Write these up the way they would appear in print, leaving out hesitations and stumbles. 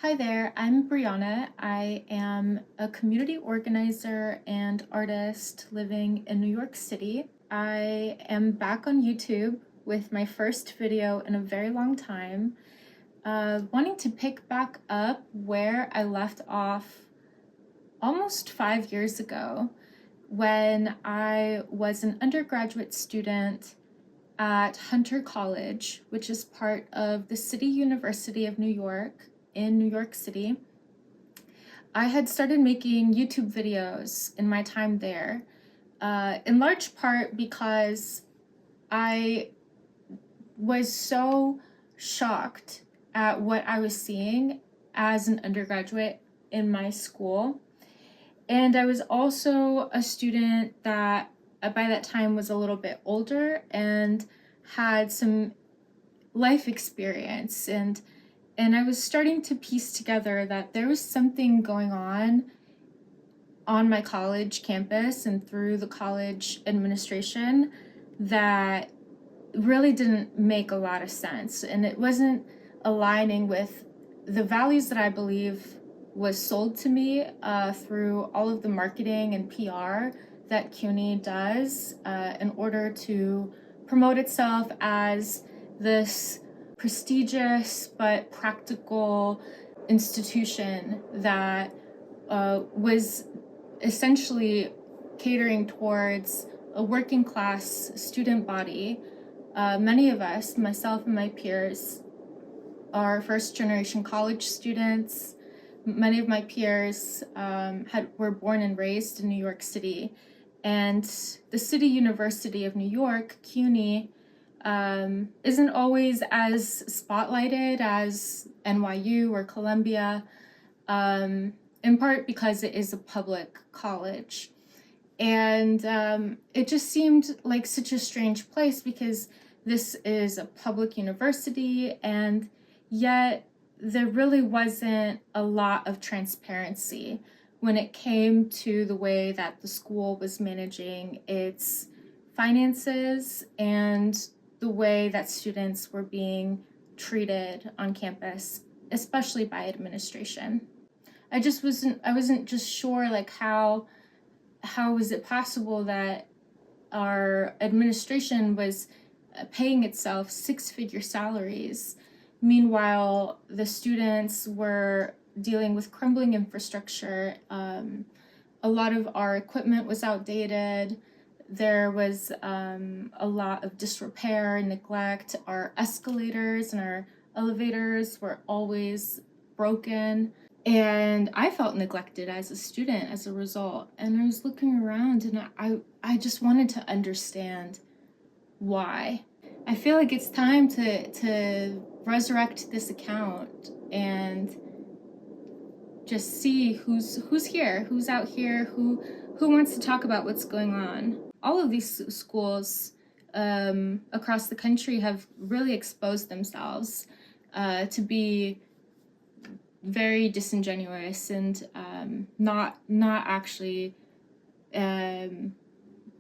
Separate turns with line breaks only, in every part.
Hi there, I'm Brianna. I am a community organizer and artist living in New York City. I am back on YouTube with my first video in a very long time, wanting to pick back up where I left off almost 5 years ago when I was an undergraduate student at Hunter College, which is part of the City University of New York in New York City. I had started making YouTube videos in my time there, in large part because I was so shocked at what I was seeing as an undergraduate in my school. And I was also a student that by that time was a little bit older and had some life experience, and I was starting to piece together that there was something going on my college campus and through the college administration that really didn't make a lot of sense, and it wasn't aligning with the values that I believe was sold to me through all of the marketing and PR that CUNY does in order to promote itself as this prestigious but practical institution that was essentially catering towards a working class student body. Many of us, myself and my peers, are first generation college students. Many of my peers were born and raised in New York City, and the City University of New York, CUNY, isn't always as spotlighted as NYU or Columbia, in part because it is a public college. And it just seemed like such a strange place because this is a public university, and yet there really wasn't a lot of transparency when it came to the way that the school was managing its finances and the way that students were being treated on campus, especially by administration. I wasn't just sure, like, how was it possible that our administration was paying itself six-figure salaries. Meanwhile, the students were dealing with crumbling infrastructure. A lot of our equipment was outdated. There was a lot of disrepair and neglect. Our escalators and our elevators were always broken. And I felt neglected as a student as a result. And I was looking around and I just wanted to understand why. I feel like it's time to resurrect this account and just see who's here, who's out here, who wants to talk about what's going on. All of these schools across the country have really exposed themselves to be very disingenuous and not actually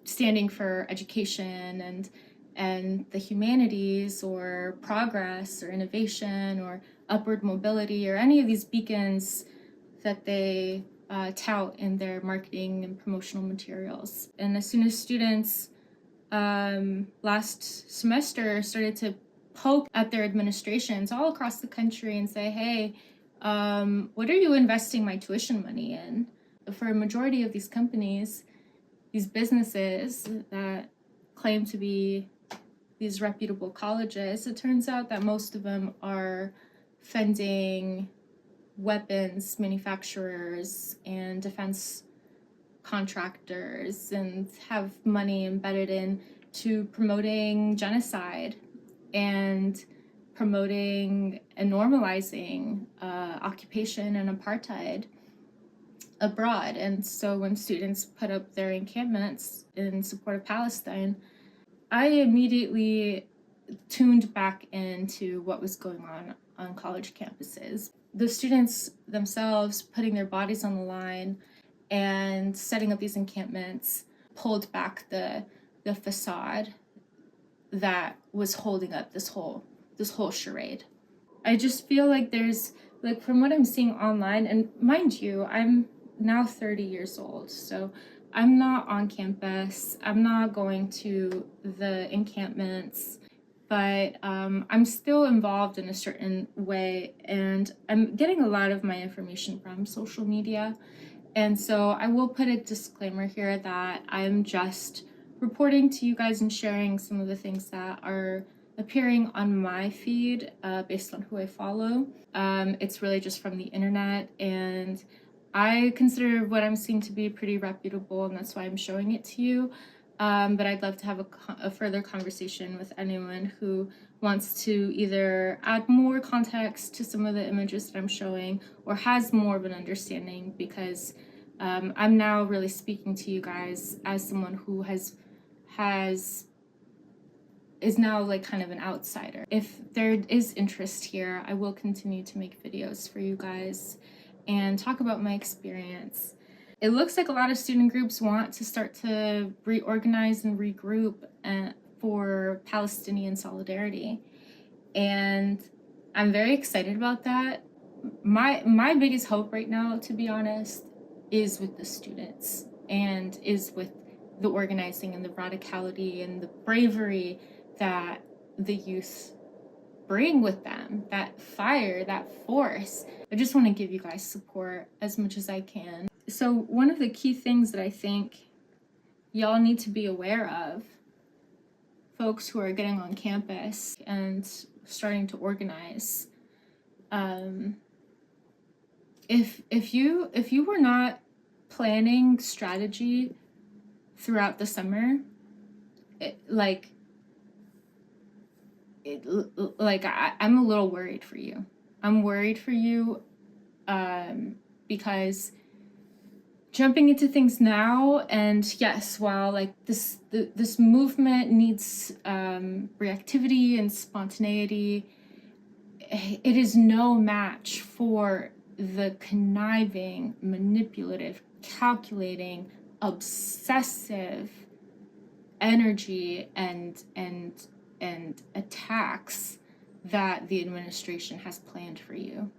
standing for education and the humanities or progress or innovation or upward mobility or any of these beacons that they tout in their marketing and promotional materials. And as soon as students last semester started to poke at their administrations all across the country and say, hey, what are you investing my tuition money in? For a majority of these companies, these businesses that claim to be these reputable colleges, it turns out that most of them are funding weapons manufacturers and defense contractors and have money embedded in to promoting genocide and promoting and normalizing occupation and apartheid abroad. And so when students put up their encampments in support of Palestine, I immediately tuned back into what was going on college campuses. The students themselves putting their bodies on the line and setting up these encampments pulled back the facade that was holding up this whole charade. I just feel like there's like from what I'm seeing online, and mind you, I'm now 30 years old, so I'm not on campus, I'm not going to the encampments, but I'm still involved in a certain way, and I'm getting a lot of my information from social media. And so I will put a disclaimer here that I'm just reporting to you guys and sharing some of the things that are appearing on my feed based on who I follow. It's really just from the internet, and I consider what I'm seeing to be pretty reputable, and that's why I'm showing it to you. But I'd love to have a further conversation with anyone who wants to either add more context to some of the images that I'm showing or has more of an understanding, because I'm now really speaking to you guys as someone who is now like kind of an outsider. If there is interest here, I will continue to make videos for you guys and talk about my experience. It looks like a lot of student groups want to start to reorganize and regroup for Palestinian solidarity. And I'm very excited about that. My biggest hope right now, to be honest, is with the students and is with the organizing and the radicality and the bravery that the youth bring with them, that fire, that force. I just want to give you guys support as much as I can. So one of the key things that I think y'all need to be aware of, folks who are getting on campus and starting to organize, if you were not planning strategy throughout the summer, I'm a little worried for you. I'm worried for you because jumping into things now, and yes, while like this movement needs reactivity and spontaneity, it is no match for the conniving, manipulative, calculating, obsessive energy and attacks that the administration has planned for you.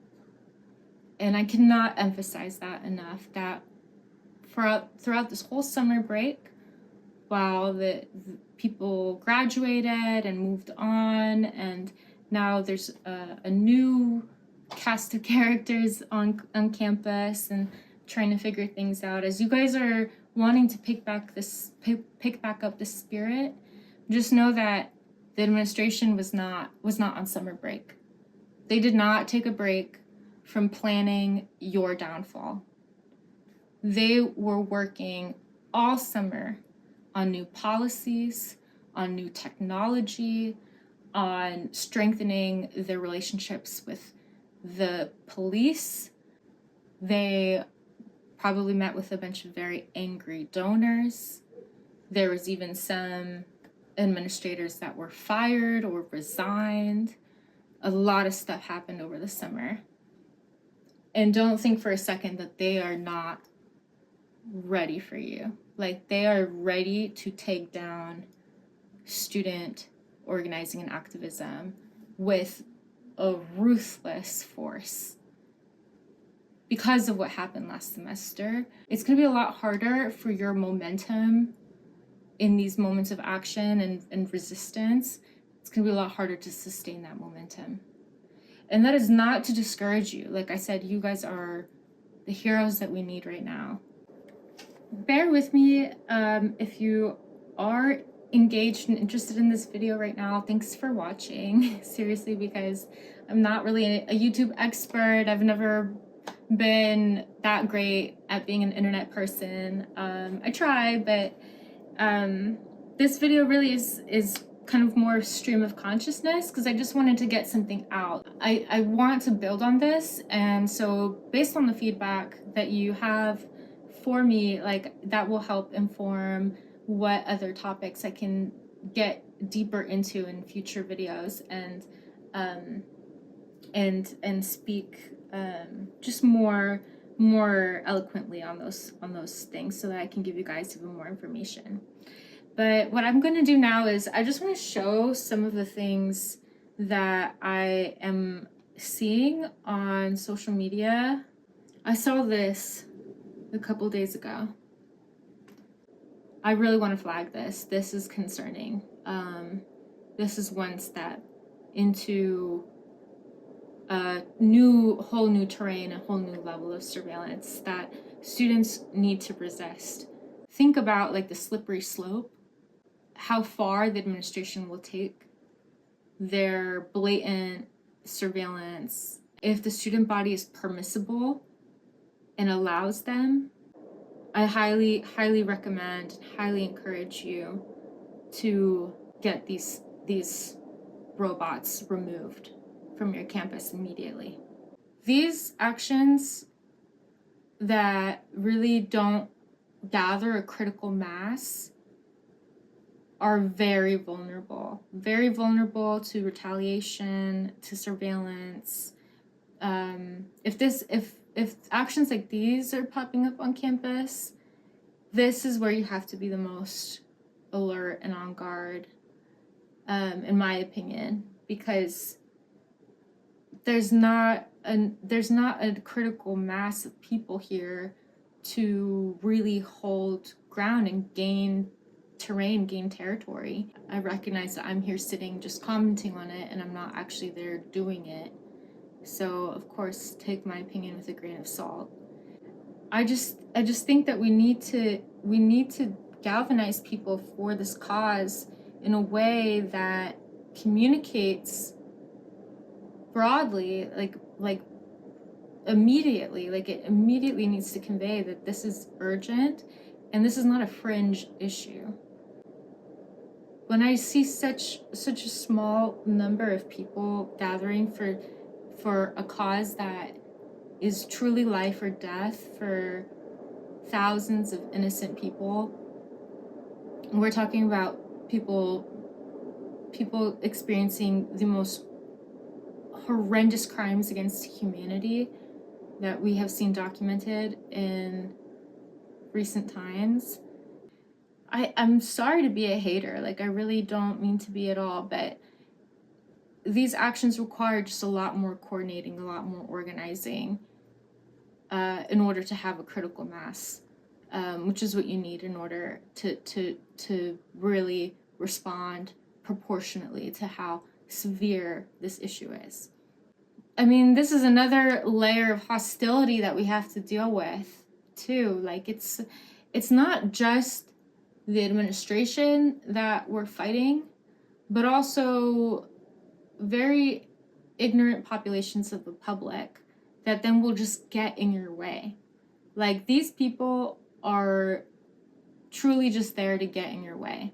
And I cannot emphasize that enough, that throughout this whole summer break, while the people graduated and moved on, and now there's a new cast of characters on campus and trying to figure things out, as you guys are wanting to pick back up the spirit, just know that the administration was not on summer break. They did not take a break from planning your downfall. They were working all summer on new policies, on new technology, on strengthening their relationships with the police. They probably met with a bunch of very angry donors. There was even some administrators that were fired or resigned. A lot of stuff happened over the summer. And don't think for a second that they are not ready for you. Like, they are ready to take down student organizing and activism with a ruthless force. Because of what happened last semester, it's going to be a lot harder for your momentum in these moments of action and resistance. It's going to be a lot harder to sustain that momentum. And that is not to discourage you. Like I said, you guys are the heroes that we need right now. Bear with me if you are engaged and interested in this video right now. Thanks for watching, seriously, because I'm not really a YouTube expert. I've never been that great at being an internet person. I try, but this video really is kind of more stream of consciousness, because I just wanted to get something out. I want to build on this, and so based on the feedback that you have for me, like, that will help inform what other topics I can get deeper into in future videos, and speak just more eloquently on those things, so that I can give you guys even more information. But what I'm going to do now is I just want to show some of the things that I am seeing on social media, I saw this a couple days ago. I really want to flag this. This is concerning. This is one step into a whole new terrain, a whole new level of surveillance that students need to resist. Think about like the slippery slope, how far the administration will take their blatant surveillance. If the student body is permissible and allows them, I highly recommend, highly encourage you to get these robots removed from your campus immediately. These actions that really don't gather a critical mass are very vulnerable to retaliation, to surveillance. If actions like these are popping up on campus, this is where you have to be the most alert and on guard, in my opinion, because there's not a critical mass of people here to really hold ground and gain terrain, gain territory. I recognize that I'm here sitting just commenting on it and I'm not actually there doing it. So of course, take my opinion with a grain of salt. I just think that we need to galvanize people for this cause in a way that communicates broadly, like immediately, like it immediately needs to convey that this is urgent and this is not a fringe issue. When I see such a small number of people gathering for a cause that is truly life or death for thousands of innocent people, we're talking about people experiencing the most horrendous crimes against humanity that we have seen documented in recent times. I'm sorry to be a hater, like I really don't mean to be at all, but these actions require just a lot more coordinating, a lot more organizing, in order to have a critical mass, which is what you need in order to really respond proportionately to how severe this issue is. I mean, this is another layer of hostility that we have to deal with too. Like it's not just the administration that we're fighting, but also very ignorant populations of the public that then will just get in your way. Like these people are truly just there to get in your way.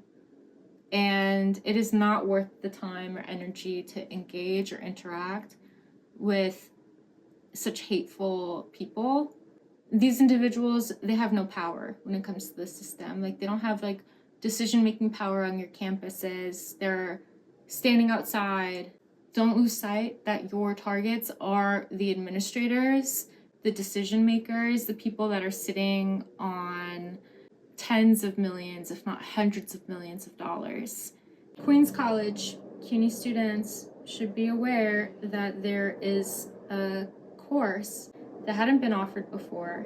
And it is not worth the time or energy to engage or interact with such hateful people. These individuals, they have no power when it comes to the system. Like they don't have like decision-making power on your campuses. They're standing outside. Don't lose sight that your targets are the administrators, the decision makers, the people that are sitting on tens of millions, if not hundreds of millions of dollars. Queens College, CUNY students should be aware that there is a course that hadn't been offered before,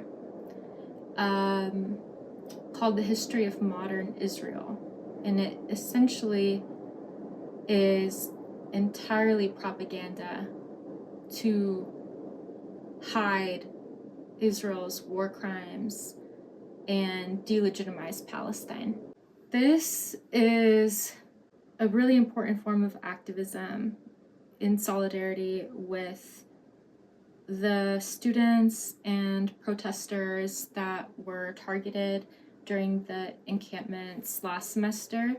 called The History of Modern Israel. And it essentially is entirely propaganda to hide Israel's war crimes and delegitimize Palestine. This is a really important form of activism in solidarity with the students and protesters that were targeted during the encampments last semester.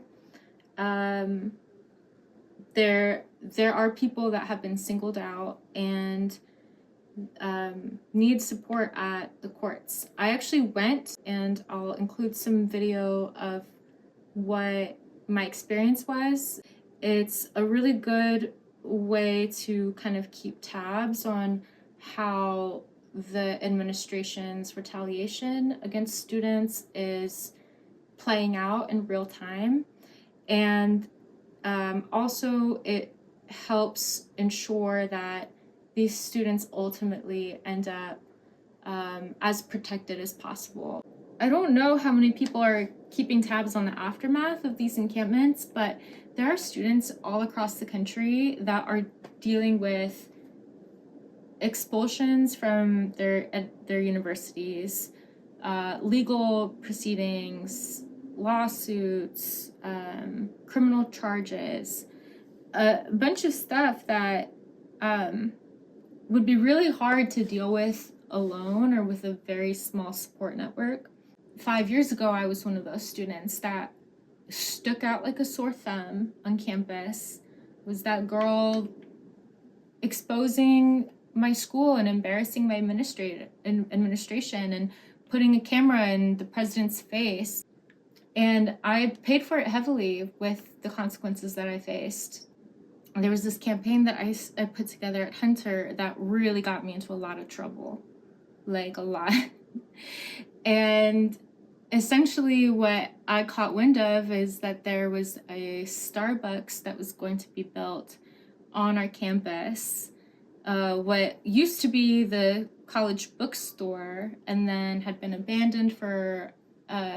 There are people that have been singled out and need support at the courts. I actually went, and I'll include some video of what my experience was. It's a really good way to kind of keep tabs on how the administration's retaliation against students is playing out in real time. And also it helps ensure that these students ultimately end up as protected as possible. I don't know how many people are keeping tabs on the aftermath of these encampments, but there are students all across the country that are dealing with expulsions from their universities, legal proceedings, lawsuits, criminal charges, a bunch of stuff that would be really hard to deal with alone or with a very small support network. 5 years ago, I was one of those students that stuck out like a sore thumb on campus. Was that girl exposing my school and embarrassing my administration and putting a camera in the president's face. And I paid for it heavily with the consequences that I faced. There was this campaign that I put together at Hunter that really got me into a lot of trouble, like a lot. And essentially what I caught wind of is that there was a Starbucks that was going to be built on our campus, what used to be the college bookstore and then had been abandoned for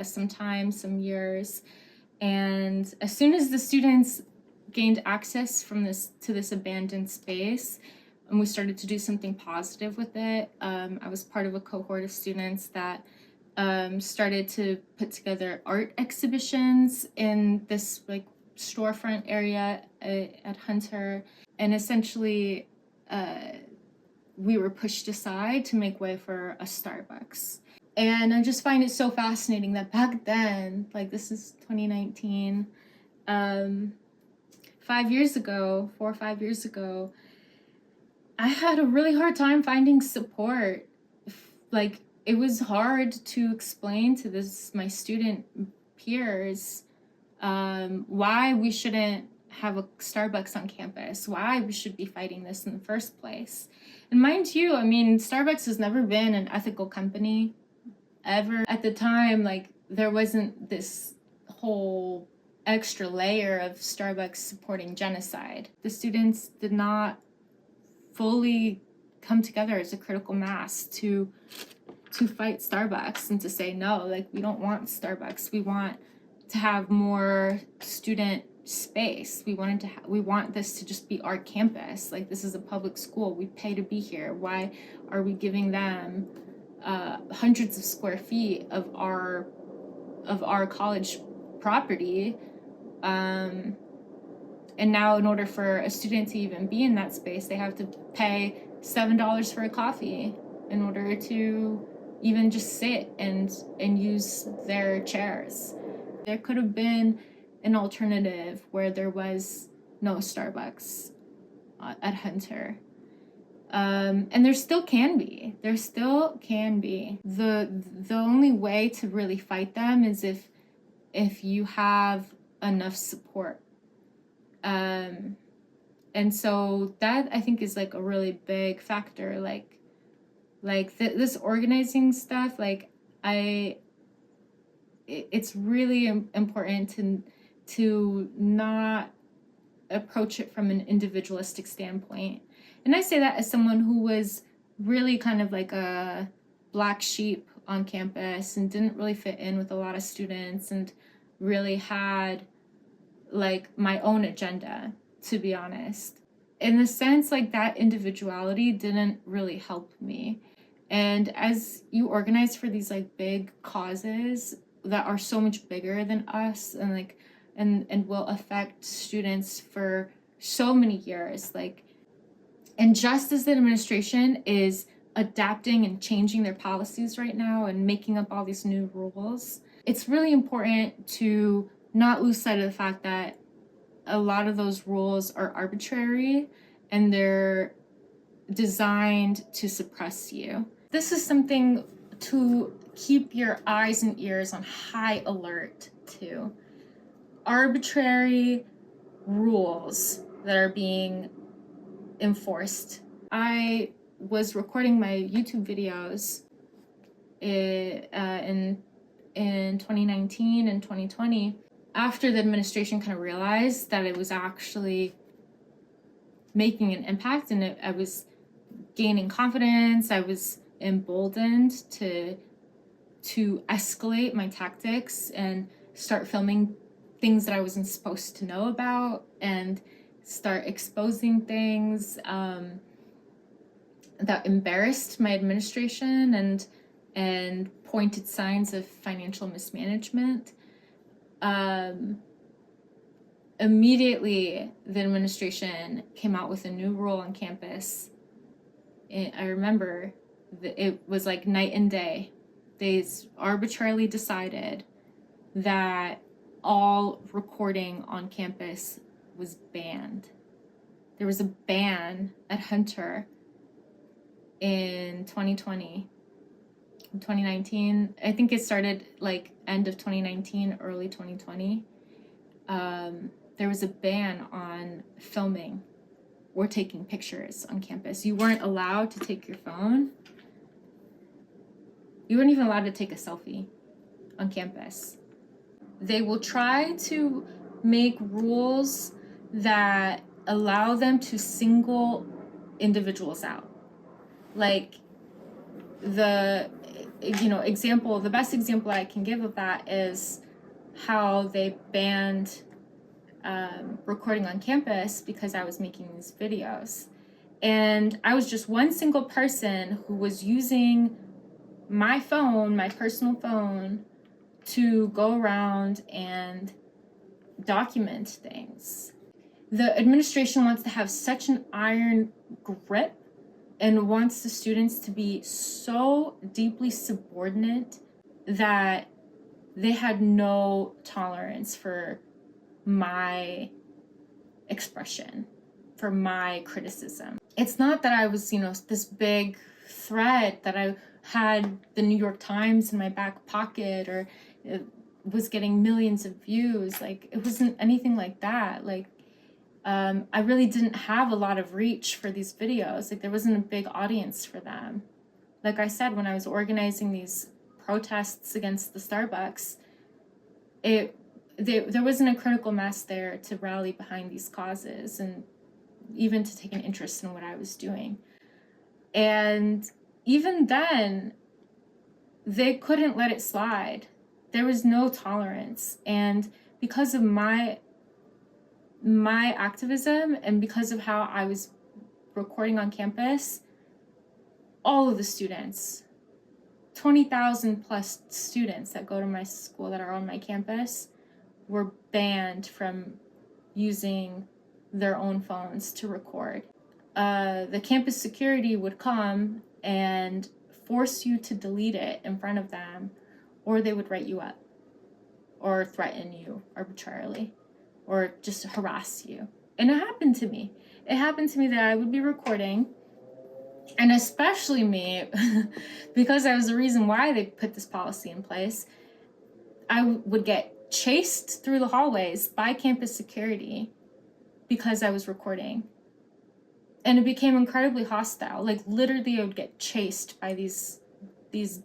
some years. And as soon as the students gained access to this abandoned space, and we started to do something positive with it, I was part of a cohort of students that started to put together art exhibitions in this like storefront area at Hunter, and essentially we were pushed aside to make way for a Starbucks. And I just find it so fascinating that back then, like this is 2019, 4 or 5 years ago, I had a really hard time finding support. Like it was hard to explain to my student peers why we shouldn't have a Starbucks on campus, why we should be fighting this in the first place. And mind you, I mean, Starbucks has never been an ethical company, ever. At the time, like, there wasn't this whole extra layer of Starbucks supporting genocide. The students did not fully come together as a critical mass to fight Starbucks and to say, no, like, we don't want Starbucks. We want to have more student space. We want this to just be our campus. Like, this is a public school. We pay to be here. Why are we giving them hundreds of square feet of our college property? And now in order for a student to even be in that space, they have to pay $7 for a coffee in order to even just sit and use their chairs. There could have been an alternative where there was no Starbucks at Hunter. And there still can be. The only way to really fight them is if you have enough support. And so that, I think, is like a really big factor. This organizing stuff, like it's really important to not approach it from an individualistic standpoint. And I say that as someone who was really kind of like a black sheep on campus and didn't really fit in with a lot of students and really had like my own agenda, to be honest. In the sense, like, that individuality didn't really help me. And as you organize for these like big causes that are so much bigger than us and like and will affect students for so many years, like, and just as the administration is adapting and changing their policies right now and making up all these new rules, it's really important to not lose sight of the fact that a lot of those rules are arbitrary and they're designed to suppress you. This is something to keep your eyes and ears on high alert to. Arbitrary rules that are being enforced. I was recording my YouTube videos in 2019 and 2020 after the administration kind of realized that it was actually making an impact and I was gaining confidence. I was emboldened to escalate my tactics and start filming things that I wasn't supposed to know about and start exposing things that embarrassed my administration and pointed signs of financial mismanagement. Immediately, the administration came out with a new rule on campus. I remember that it was like night and day. They arbitrarily decided that all recording on campus was banned. There was a ban at Hunter in 2020. In 2019, I think it started like end of 2019, early 2020. There was a ban on filming or taking pictures on campus. You weren't allowed to take your phone. You weren't even allowed to take a selfie on campus. They will try to make rules that allow them to single individuals out. Like the best example I can give of that is how they banned recording on campus because I was making these videos. And I was just one single person who was using my phone, my personal phone, to go around and document things. The administration wants to have such an iron grip and wants the students to be so deeply subordinate that they had no tolerance for my expression, for my criticism. It's not that I was, this big threat that I had the New York Times in my back pocket or it was getting millions of views. Like, it wasn't anything like that. Like, I really didn't have a lot of reach for these videos. Like, there wasn't a big audience for them. Like I said, when I was organizing these protests against the Starbucks, there wasn't a critical mass there to rally behind these causes and even to take an interest in what I was doing. And even then, they couldn't let it slide. There was no tolerance. And because of my activism and because of how I was recording on campus, all of the students, 20,000 plus students that go to my school that are on my campus, were banned from using their own phones to record. The campus security would come and force you to delete it in front of them, or they would write you up or threaten you arbitrarily or just harass you. And it happened to me. It happened to me that I would be recording, and especially me, because I was the reason why they put this policy in place, I would get chased through the hallways by campus security because I was recording. And it became incredibly hostile. Like, literally I would get chased by these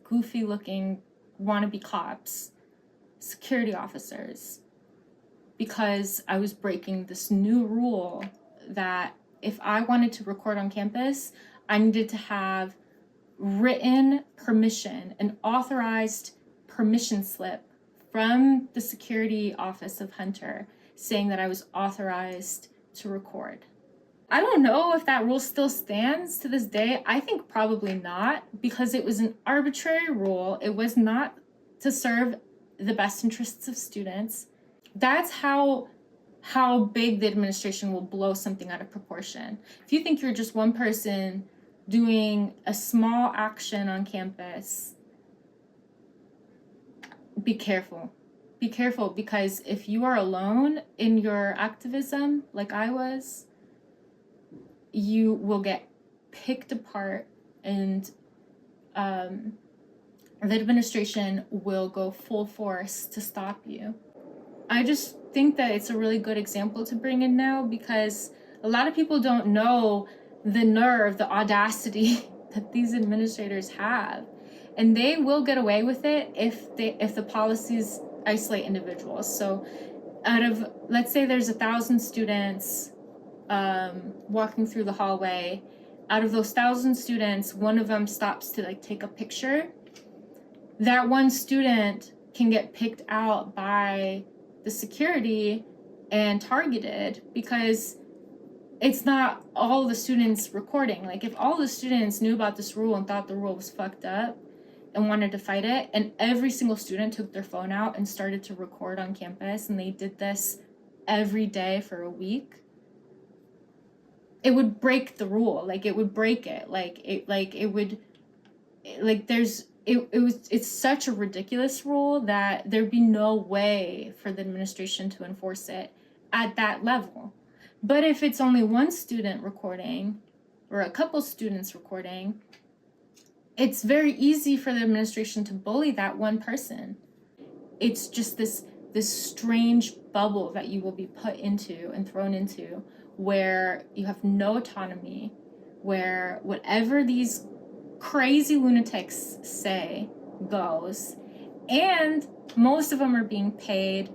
goofy looking wannabe cops, security officers, because I was breaking this new rule that if I wanted to record on campus, I needed to have written permission, an authorized permission slip from the security office of Hunter saying that I was authorized to record. I don't know if that rule still stands to this day. I think probably not, because it was an arbitrary rule. It was not to serve the best interests of students. That's how big the administration will blow something out of proportion. If you think you're just one person doing a small action on campus, be careful. Be careful, because if you are alone in your activism, like I was, you will get picked apart, and the administration will go full force to stop you. I just think that it's a really good example to bring in now, because a lot of people don't know the nerve, the audacity that these administrators have. And they will get away with it if the policies isolate individuals. So out of, let's say there's 1,000 students walking through the hallway, out of those 1,000 students, one of them stops to like take a picture, that one student can get picked out by the security and targeted because it's not all the students recording. Like if all the students knew about this rule and thought the rule was fucked up and wanted to fight it, and every single student took their phone out and started to record on campus, and they did this every day for a week, it would break the rule. Like it would break it. It's such a ridiculous rule that there'd be no way for the administration to enforce it at that level. But if it's only one student recording or a couple students recording, it's very easy for the administration to bully that one person. It's just this strange bubble that you will be put into and thrown into, where you have no autonomy, where whatever these crazy lunatics say goes, and most of them are being paid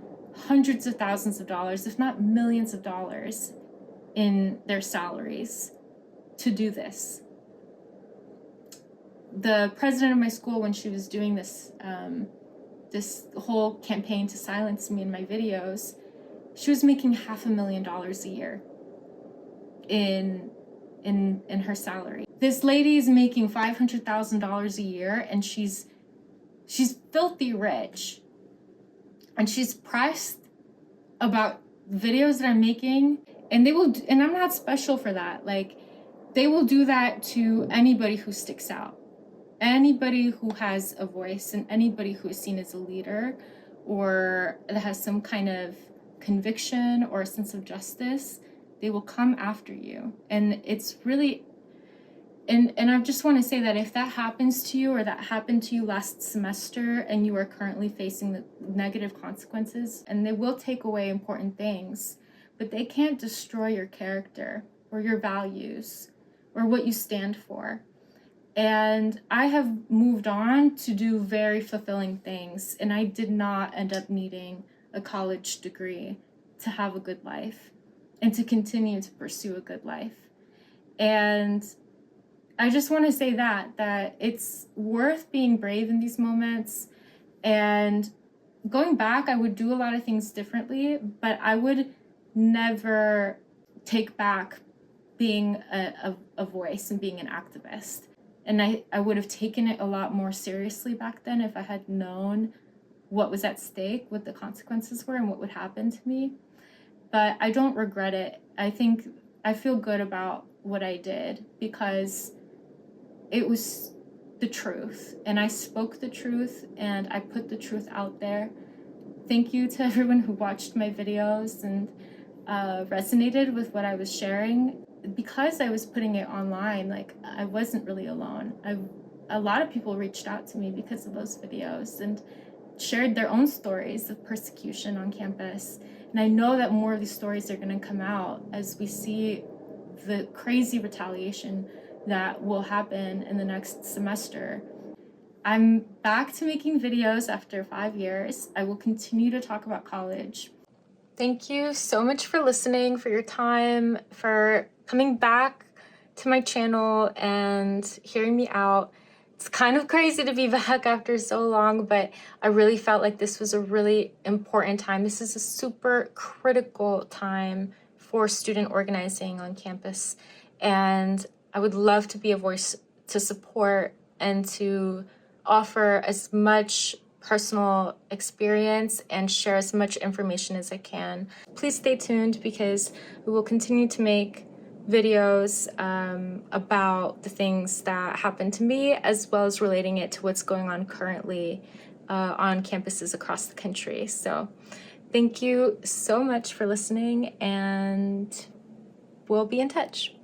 hundreds of thousands of dollars, if not millions of dollars in their salaries to do this. The president of my school, when she was doing this this whole campaign to silence me in my videos, she was making $500,000 a year in her salary. This lady is making $500,000 a year, and she's filthy rich, and she's pressed about videos that I'm making, and and I'm not special for that. Like, they will do that to anybody who sticks out, anybody who has a voice, and anybody who is seen as a leader or that has some kind of conviction or a sense of justice. They will come after you. And it's really, and I just want to say that if that happens to you, or that happened to you last semester, and you are currently facing the negative consequences, and they will take away important things, but they can't destroy your character or your values or what you stand for. And I have moved on to do very fulfilling things, and I did not end up needing a college degree to have a good life and to continue to pursue a good life. And I just want to say that it's worth being brave in these moments. And going back, I would do a lot of things differently, but I would never take back being a voice and being an activist. And I would have taken it a lot more seriously back then if I had known what was at stake, what the consequences were, and what would happen to me. But I don't regret it. I feel good about what I did because it was the truth, and I spoke the truth, and I put the truth out there. Thank you to everyone who watched my videos and resonated with what I was sharing. Because I was putting it online, like, I wasn't really alone. A lot of people reached out to me because of those videos and shared their own stories of persecution on campus. And I know that more of these stories are going to come out as we see the crazy retaliation that will happen in the next semester. I'm back to making videos after 5 years. I will continue to talk about college. Thank you so much for listening, for your time, for coming back to my channel and hearing me out. It's kind of crazy to be back after so long, but I really felt like this was a really important time. This is a super critical time for student organizing on campus. And I would love to be a voice to support and to offer as much personal experience and share as much information as I can. Please stay tuned because we will continue to make videos about the things that happened to me, as well as relating it to what's going on currently on campuses across the country. So thank you so much for listening, and we'll be in touch.